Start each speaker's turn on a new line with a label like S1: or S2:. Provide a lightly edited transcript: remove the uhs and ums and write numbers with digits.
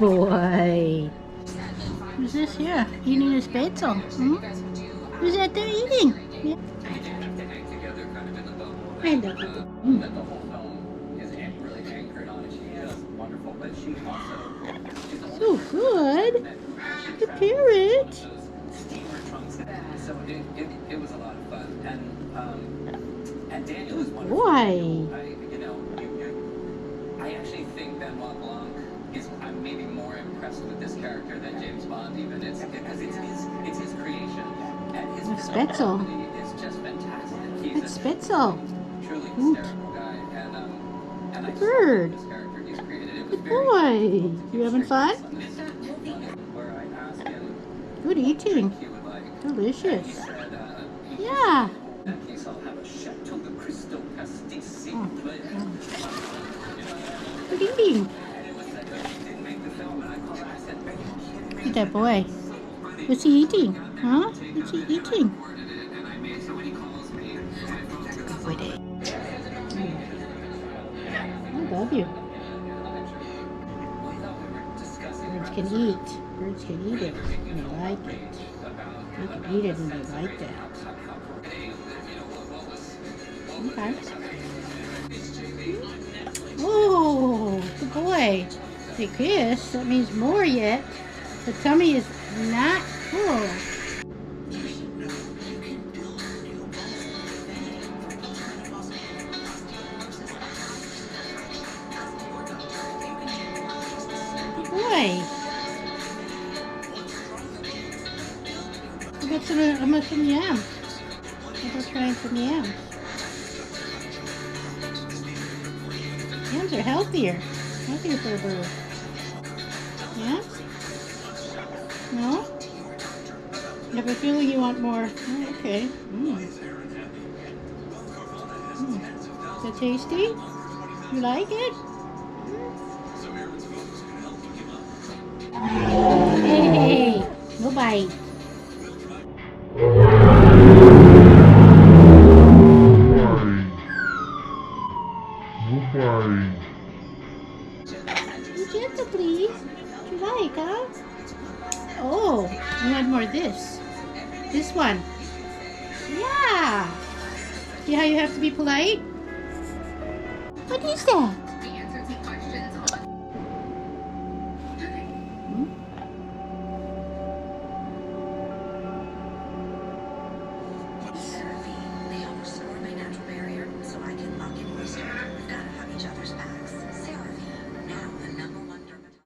S1: boy. Who's this here? Eating a Spaetzle. Hmm? Who's that there eating? Yeah. I love it. So good. The parrot.
S2: So it was a lot of fun. And Daniel is wonderful.
S1: Boy.
S2: I actually think Benoit Blanc is, I'm maybe more impressed with this character than James Bond even. It's because it's his creation. And his
S1: Spaetzle.
S2: is just fantastic.
S1: It's Spaetzle.
S2: Truly hysterical guy. And I
S1: bird.
S2: this character he's created. It was
S1: Good boy. You having fun?
S2: Where I asked him
S1: Good eating.
S2: he would like.
S1: Delicious.
S2: He said,
S1: Yeah.
S2: that case I'll have a Chateau de Crystal Pastis.
S1: Good eating. Look at that boy. What's he eating? Huh? What's he eating? Good boy. I love you. Birds can eat. Birds can eat it. And they like it. They can eat it and they like that. Okay. Oh, good boy. They kiss. That means more yet. The tummy is not full. Good boy. How about some yams? How about trying some yams? Yams are healthier for a bird. Yeah? No? You have a feeling you want more. Oh, okay. Is that tasty? You like it? Hey, no bite. Be gentle, please. What you like, huh? Oh, you want more of this. This one. Yeah. See how you have to be polite? What is that?